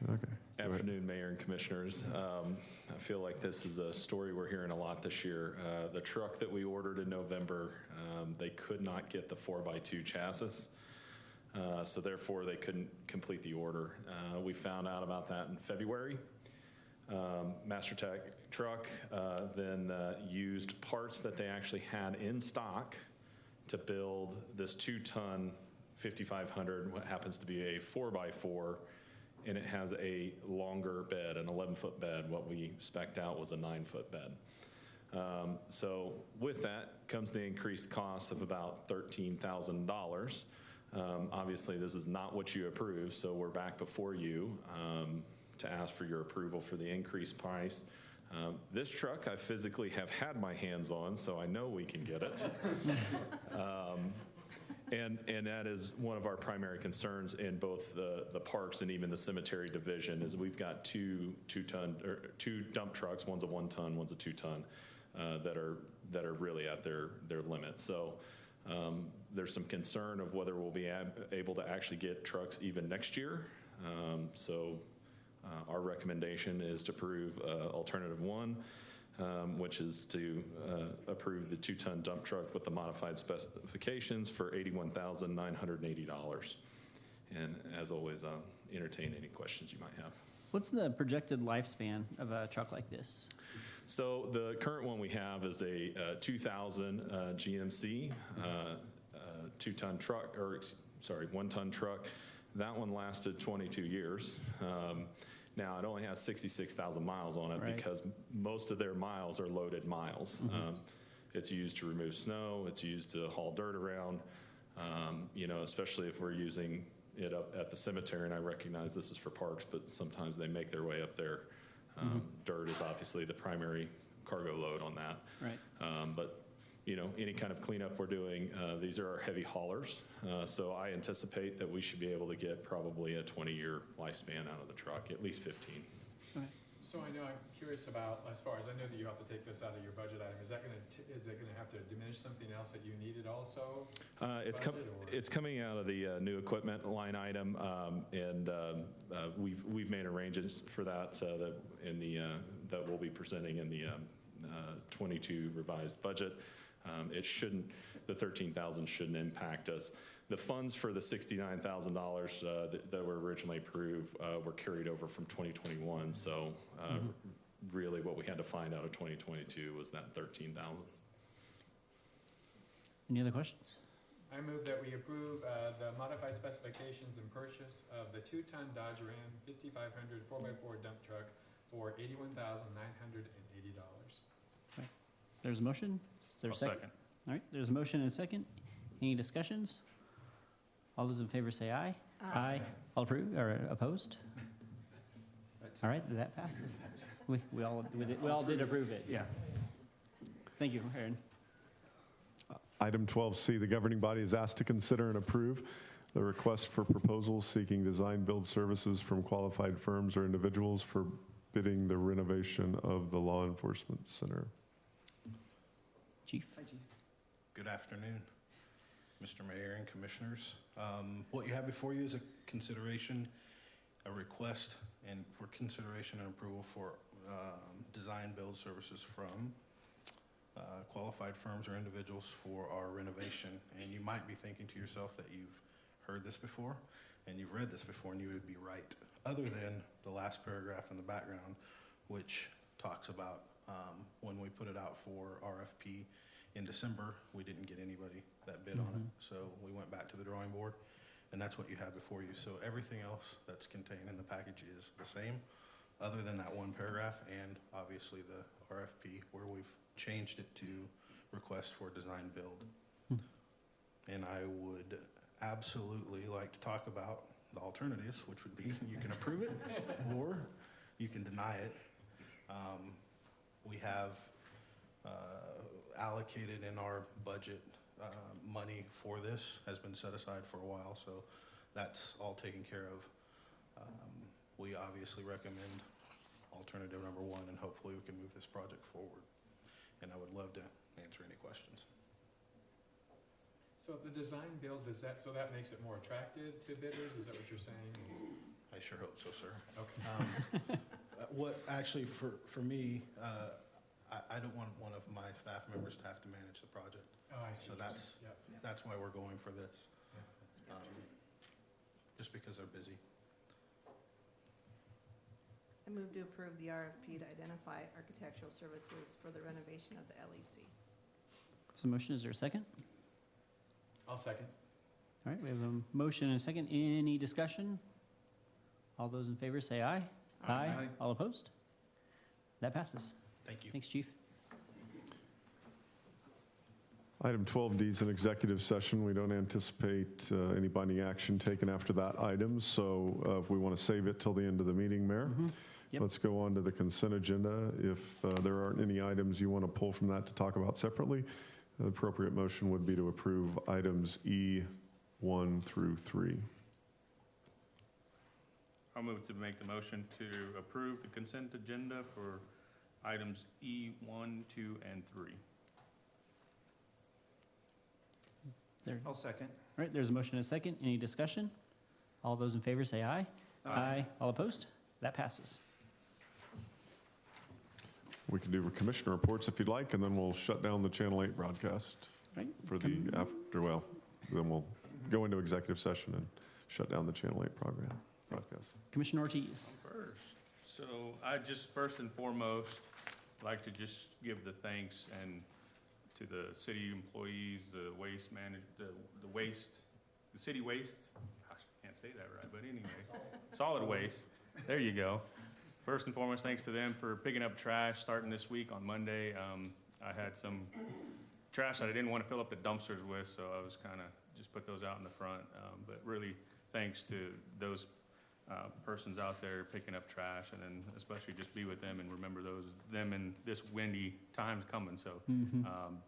Okay. Afternoon, Mayor and Commissioners. I feel like this is a story we're hearing a lot this year. The truck that we ordered in November, they could not get the 4x2 chassis, so therefore they couldn't complete the order. We found out about that in February. Master Tech Truck then used parts that they actually had in stock to build this 2-ton 5500, what happens to be a 4x4, and it has a longer bed, an 11-foot bed. What we spec'd out was a 9-foot bed. So with that comes the increased cost of about $13,000. Obviously, this is not what you approved, so we're back before you to ask for your approval for the increased price. This truck I physically have had my hands on, so I know we can get it. And that is one of our primary concerns in both the parks and even the cemetery division is we've got two dump trucks. One's a 1-ton, one's a 2-ton, that are really at their limit. So there's some concern of whether we'll be able to actually get trucks even next year. Our recommendation is to approve alternative 1, which is to approve the 2-ton dump truck with the modified specifications for $81,980. And as always, I'll entertain any questions you might have. What's the projected lifespan of a truck like this? So the current one we have is a 2000 GMC 2-ton truck, or sorry, 1-ton truck. That one lasted 22 years. Now, it only has 66,000 miles on it because most of their miles are loaded miles. It's used to remove snow. It's used to haul dirt around, especially if we're using it up at the cemetery. And I recognize this is for parks, but sometimes they make their way up there. Dirt is obviously the primary cargo load on that. Right. But any kind of cleanup we're doing, these are our heavy haulers. So I anticipate that we should be able to get probably a 20-year lifespan out of the truck, at least 15. Okay. So I'm curious about, as far as I know that you have to take this out of your budget item, is it going to have to diminish something else that you needed also? It's coming out of the new equipment line item, and we've made arrangements for that that we'll be presenting in the 22 revised budget. The $13,000 shouldn't impact us. The funds for the $69,000 that were originally approved were carried over from 2021. So really what we had to find out of 2022 was that $13,000. Any other questions? I move that we approve the modified specifications and purchase of the 2-ton Dodge Ram 5500 4x4 dump truck for $81,980. Okay. There's a motion. Is there a second? All right, there's a motion and a second. Any discussions? All those in favor say aye. Aye. All approved or opposed? All right, that passes. We all did approve it. Yeah. Thank you, Aaron. Item 12C, the governing body is asked to consider and approve the request for proposals seeking design-build services from qualified firms or individuals for bidding the renovation of the law enforcement center. Chief? Good afternoon, Mr. Mayor and Commissioners. What you have before you is a consideration, a request, and for consideration and approval for design build services from qualified firms or individuals for our renovation. And you might be thinking to yourself that you've heard this before and you've read this before, and you would be right, other than the last paragraph in the background, which talks about when we put it out for RFP in December, we didn't get anybody that bid on it. So we went back to the drawing board, and that's what you have before you. So everything else that's contained in the package is the same, other than that one paragraph, and obviously the RFP, where we've changed it to request for design build. And I would absolutely like to talk about the alternatives, which would be you can approve it or you can deny it. We have allocated in our budget money for this, has been set aside for a while, so that's all taken care of. We obviously recommend alternative number one, and hopefully we can move this project forward. And I would love to answer any questions. So the design build, so that makes it more attractive to bidders? Is that what you're saying? I sure hope so, sir. Okay. What actually, for me, I don't want one of my staff members to have to manage the project. Oh, I see. So what you're saying. Yep. that's why we're going for this, Yeah, that's good. just because they're busy. I move to approve the RFP to identify architectural services for the renovation of the LEC. So motion, is there a second? I'll second. All right, we have a motion and a second. Any discussion? All those in favor say aye. Aye. All opposed? That passes. Thank you. Thanks, Chief. Item 12D is an executive session. We don't anticipate any binding action taken after that item, so if we want to save it till the end of the meeting, Mayor, Yep. let's go on to the consent agenda. If there aren't any items you want to pull from that to talk about separately, the appropriate motion would be to approve items E1 through 3. I'll move to make the motion to approve the consent agenda for items E1, 2, and 3. There. I'll second. All right, there's a motion and a second. Any discussion? All those in favor say aye. All opposed? That passes. We can do commissioner reports if you'd like, and then we'll shut down the Channel 8 broadcast Right. for the after, well, then we'll go into executive session and shut down the Channel 8 broadcast. Commissioner Ortiz. So I just, first and foremost, like to just give the thanks and to the city employees, the waste the city waste, gosh, I can't say that right, but anyway, solid waste, there you go. First and foremost, thanks to them for picking up trash starting this week on Monday. I had some trash that I didn't want to fill up the dumpsters with, so I was kind of just put those out in the front. But really, thanks to those persons out there picking up trash, and then especially just be with them and remember them in this windy time's coming. So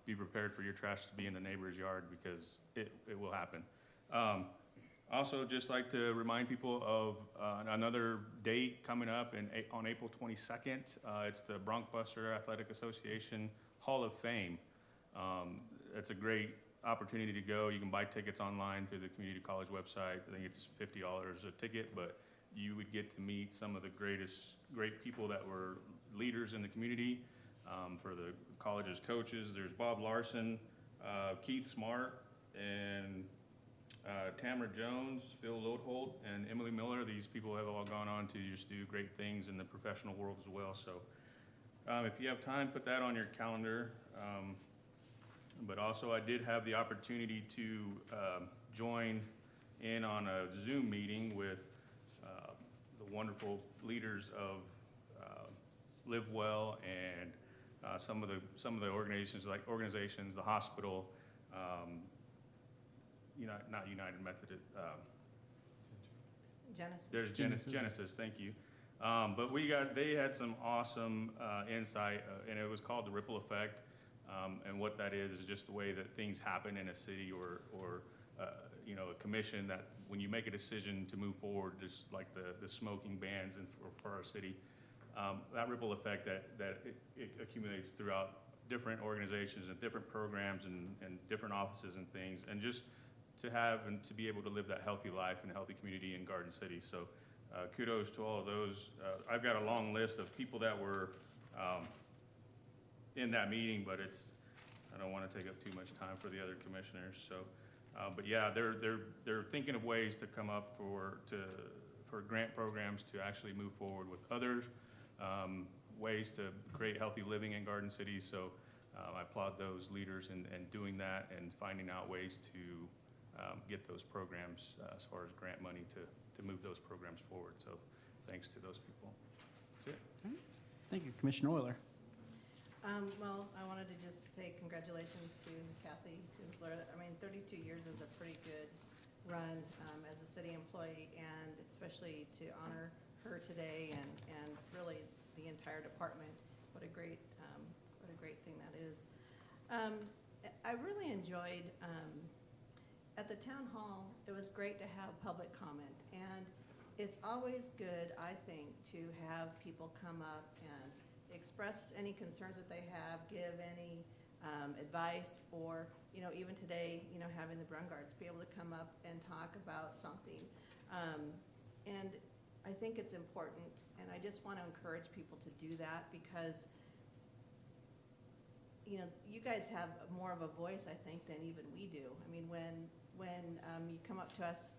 be prepared for your trash to be in the neighbor's yard, because it will happen. Also, just like to remind people of another date coming up on April 22nd. It's the Broncbuster Athletic Association Hall of Fame. It's a great opportunity to go. You can buy tickets online through the community college website. I think it's $50 a ticket, but you would get to meet some of the great people that were leaders in the community. For the college's coaches, there's Bob Larson, Keith Smart, and Tamara Jones, Phil Lodholt, and Emily Miller. These people have all gone on to just do great things in the professional world as well. So if you have time, put that on your calendar. But also, I did have the opportunity to join in on a Zoom meeting with the wonderful leaders of Live Well and some of the organizations, the hospital, not United Methodist. Genesis. There's Genesis. Thank you. But they had some awesome insight, and it was called the ripple effect. And what that is just the way that things happen in a city or a commission, that when you make a decision to move forward, just like the smoking bans for our city, that ripple effect that it accumulates throughout different organizations and different programs and different offices and things, and just to have and to be able to live that healthy life and a healthy community in Garden City. So kudos to all of those. I've got a long list of people that were in that meeting, but I don't want to take up too much time for the other commissioners. So, but yeah, they're thinking of ways to come up for grant programs to actually move forward with others, ways to create healthy living in Garden City. So I applaud those leaders in doing that and finding out ways to get those programs as far as grant money to move those programs forward. So thanks to those people. That's it. Thank you. Commissioner Euler. Well, I wanted to just say congratulations to Kathy Kinsler. I mean, 32 years is a pretty good run as a city employee, and especially to honor her today and really the entire department. What a great thing that is. I really enjoyed, at the town hall, it was great to have public comment, and it's always good, I think, to have people come up and express any concerns that they have, give any advice, or, even today, having the Broncguards be able to come up and talk about something. And I think it's important, and I just want to encourage people to do that, because, you guys have more of a voice, I think, than even we do. I mean, when you come up to us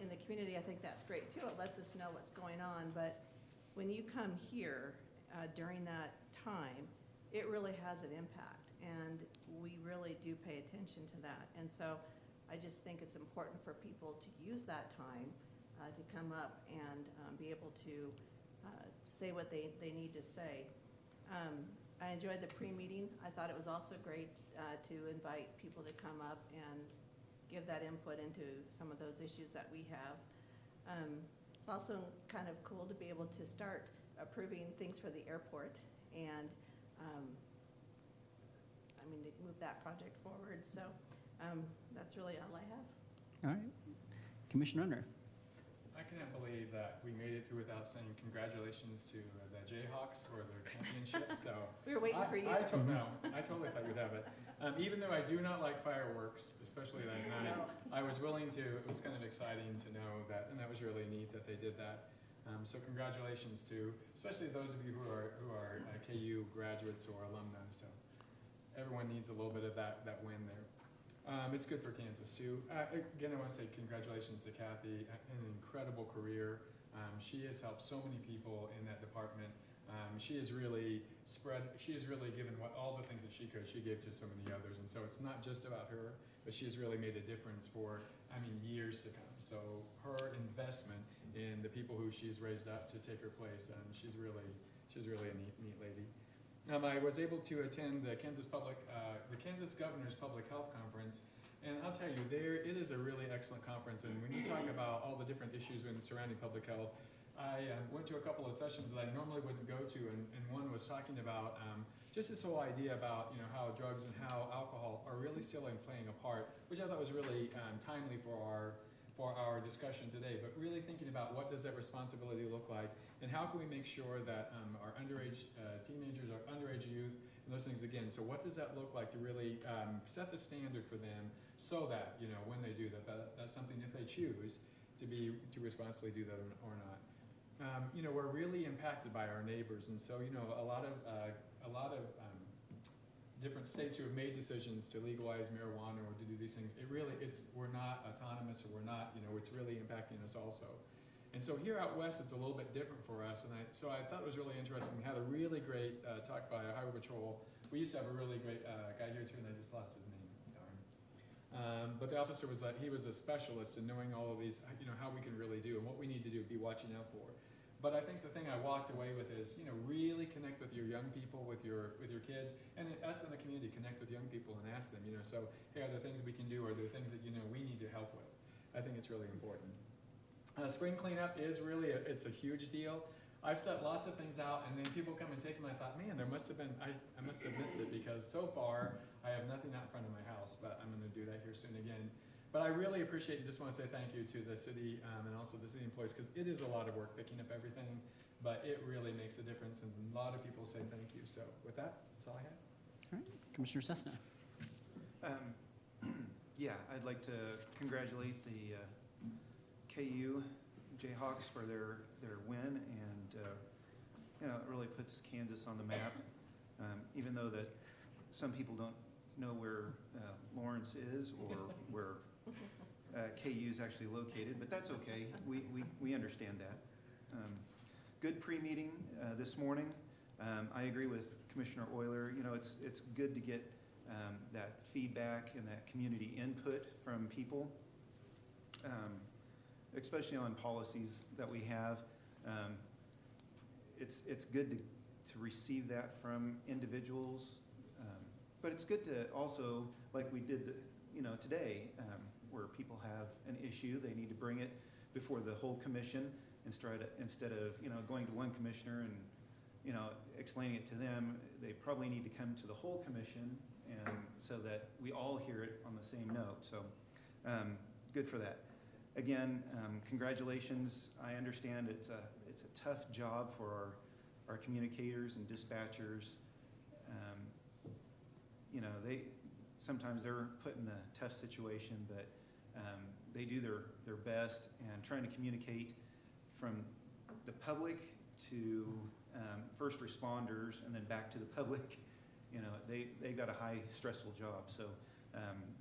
in the community, I think that's great too. It lets us know what's going on, but when you come here, during that time, it really has an impact, and we really do pay attention to that. And so I just think it's important for people to use that time to come up and be able to say what they need to say. I enjoyed the pre-meeting. I thought it was also great to invite people to come up and give that input into some of those issues that we have. It's also kind of cool to be able to start approving things for the airport, and to move that project forward. So that's really all I have. All right. Commissioner Under. I cannot believe that we made it through without saying congratulations to the Jayhawks for their championship. So We were waiting for you. I totally thought you'd have it. Even though I do not like fireworks, especially that night, I was willing to. It was kind of exciting to know that, and that was really neat that they did that. So congratulations to, especially those of you who are KU graduates or alumni. So everyone needs a little bit of that win there. It's good for Kansas too. Again, I want to say congratulations to Kathy. An incredible career. She has helped so many people in that department. She has really given all the things that she could. She gave to so many others, and so it's not just about her, but she has really made a difference for years to come. So her investment in the people who she's raised up to take her place, she's really a neat lady. I was able to attend the Kansas Governor's Public Health Conference, and I'll tell you, it is a really excellent conference. And when you talk about all the different issues surrounding public health, I went to a couple of sessions that I normally wouldn't go to, and one was talking about just this whole idea about how drugs and how alcohol are really still playing a part, which I thought was really timely for our discussion today. But really thinking about what does that responsibility look like, and how can we make sure that our underage teenagers, our underage youth, and those things again. So what does that look like to really set the standard for them, so that when they do that's something, if they choose to responsibly do that or not. We're really impacted by our neighbors, and so a lot of different states who have made decisions to legalize marijuana or to do these things. We're not autonomous, or we're not. It's really impacting us also. And so here out west, it's a little bit different for us. And so I thought it was really interesting. We had a really great talk by our Highway Patrol. We used to have a really great guy here too, and I just lost his name. Darn. But the officer was he was a specialist in knowing all of these, how we can really do and what we need to do, be watching out for. But I think the thing I walked away with is, really connect with your young people, with your kids, and us in the community, connect with young people and ask them, so, hey, are there things we can do? Are there things that, we need to help with? I think it's really important. Spring cleanup is really, it's a huge deal. I've set lots of things out, and then people come and take them, and I thought, man, I must have missed it, because so far, I have nothing out in front of my house, but I'm gonna do that here soon again. But I really appreciate and just want to say thank you to the city and also the city employees, because it is a lot of work picking up everything, but it really makes a difference, and a lot of people say thank you. So with that, that's all I have. All right, Commissioner Cessna. Yeah, I'd like to congratulate the KU Jayhawks for their win, and you know, it really puts Kansas on the map. Even though that some people don't know where Lawrence is or where KU is actually located, but that's okay. We understand that. Good pre-meeting this morning. I agree with Commissioner Euler. You know, it's good to get that feedback and that community input from people, especially on policies that we have. It's good to receive that from individuals, but it's good to also, like we did today, where people have an issue, they need to bring it before the whole commission instead of going to one commissioner and explaining it to them. They probably need to come to the whole commission, and so that we all hear it on the same note. So good for that. Again, congratulations. I understand it's a tough job for our communicators and dispatchers. Sometimes they're put in a tough situation, but they do their best, and trying to communicate from the public to first responders and then back to the public. They've got a high stressful job. So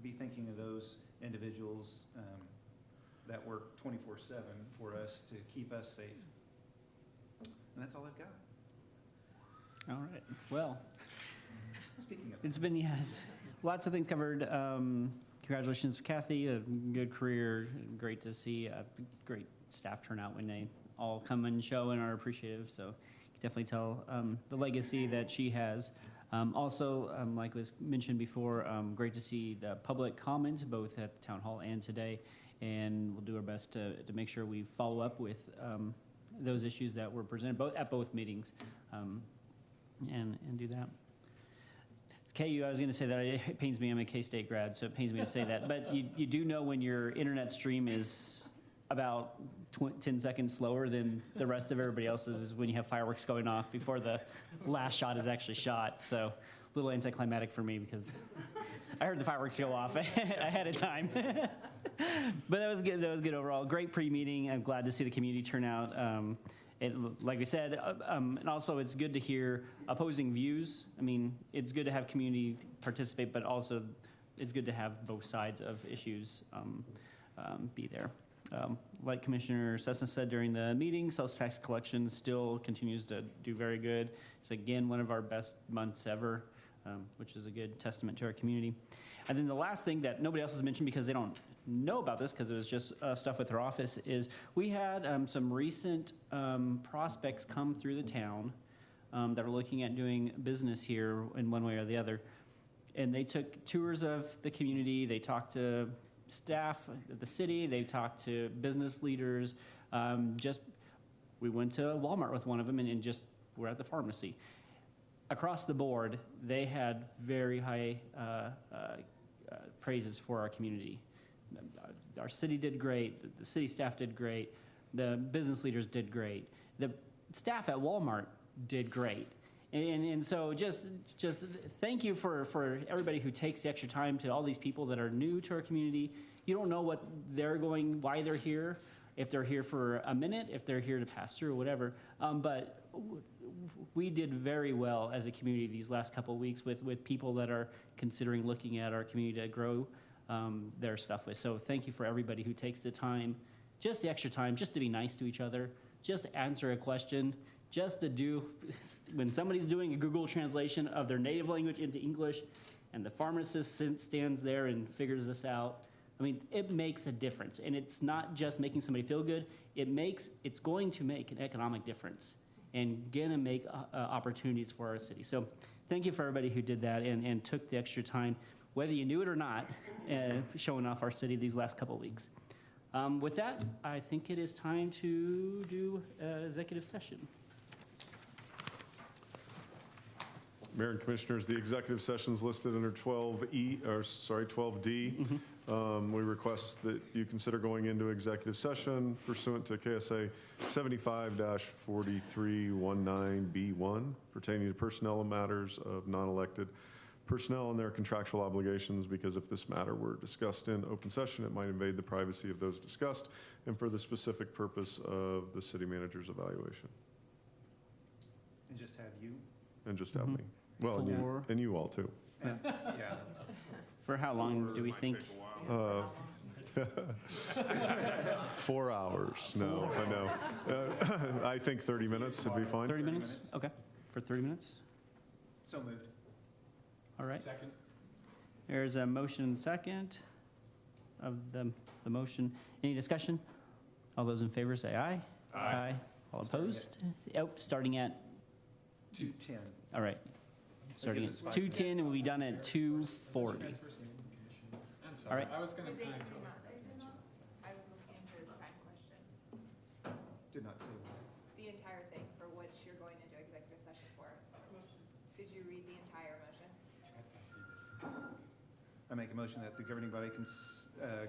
be thinking of those individuals that work 24/7 for us to keep us safe. And that's all I've got. All right, well, Speaking of, it's been, yes, lots of things covered. Congratulations, Kathy, a good career. Great to see a great staff turnout when they all come and show and are appreciative. So you can definitely tell the legacy that she has. Also, like was mentioned before, great to see the public comment both at the town hall and today. And we'll do our best to make sure we follow up with those issues that were presented at both meetings, and do that. KU, I was going to say that it pains me. I'm a K-State grad, so it pains me to say that. But you do know when your internet stream is about 10 seconds slower than the rest of everybody else's is when you have fireworks going off before the last shot is actually shot. So a little anticlimactic for me because I heard the fireworks go off ahead of time. But that was good. That was good overall. Great pre-meeting. I'm glad to see the community turn out. Like we said, and also it's good to hear opposing views. I mean, it's good to have community participate, but also it's good to have both sides of issues be there. Like Commissioner Cessna said during the meeting, sales tax collection still continues to do very good. It's again one of our best months ever, which is a good testament to our community. And then the last thing that nobody else has mentioned because they don't know about this because it was just stuff with our office is we had some recent prospects come through the town that were looking at doing business here in one way or the other. And they took tours of the community. They talked to staff at the city. They talked to business leaders. We went to Walmart with one of them and just we're at the pharmacy. Across the board, they had very high praises for our community. Our city did great. The city staff did great. The business leaders did great. The staff at Walmart did great. And so just thank you for everybody who takes the extra time to all these people that are new to our community. You don't know what they're going, why they're here, if they're here for a minute, if they're here to pass through or whatever. But we did very well as a community these last couple of weeks with people that are considering looking at our community to grow their stuff with. So thank you for everybody who takes the time, just the extra time, just to be nice to each other, just to answer a question, just to do, when somebody's doing a Google translation of their native language into English and the pharmacist stands there and figures this out. I mean, it makes a difference. And it's not just making somebody feel good. It's going to make an economic difference and gonna make opportunities for our city. So thank you for everybody who did that and took the extra time, whether you knew it or not, showing off our city these last couple of weeks. With that, I think it is time to do executive session. Mayor and Commissioners, the executive sessions listed under 12D. We request that you consider going into executive session pursuant to KSA 75-4319B1 pertaining to personnel matters of non-elected personnel and their contractual obligations, because if this matter were discussed in open session, it might invade the privacy of those discussed, and for the specific purpose of the city manager's evaluation. And just have you, And just have me. Well, For- and you all too. and, yeah, For how long do we think? 4 hours, no, I know. I think 30 minutes would be fine. 30 minutes? minutes. Okay, for 30 minutes? so moved. All right. Second? There's a motion and second of the motion. Any discussion? All those in favor say aye. Aye. All opposed? Oh, starting at, 2:10. all right. Starting This is at fine. 2:10 and we'll be done at 2:40. You guys first meeting the commission. I'm All sorry, right. I was gonna. Did they I do totally not say forgot to no? mention this. I was listening to his time question. Did not say that. The entire thing for which you're going into executive session for. Did you read the entire motion? I make a motion that the governing body can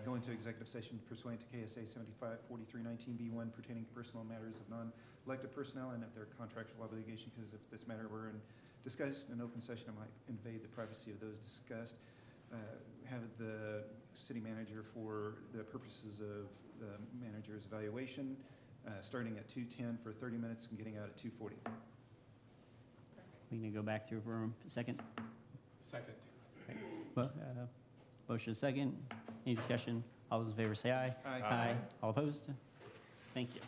go into executive session pursuant to KSA 754319B1 pertaining to personal matters of non-elected personnel and if their contractual obligation, because if this matter were discussed in open session, it might invade the privacy of those discussed. Have the city manager for the purposes of the manager's evaluation, starting at 2:10 for 30 minutes and getting out at 2:40. We can go back through for a second. Second. Motion second. Any discussion? All those in favor say aye. Aye. All opposed? Thank you.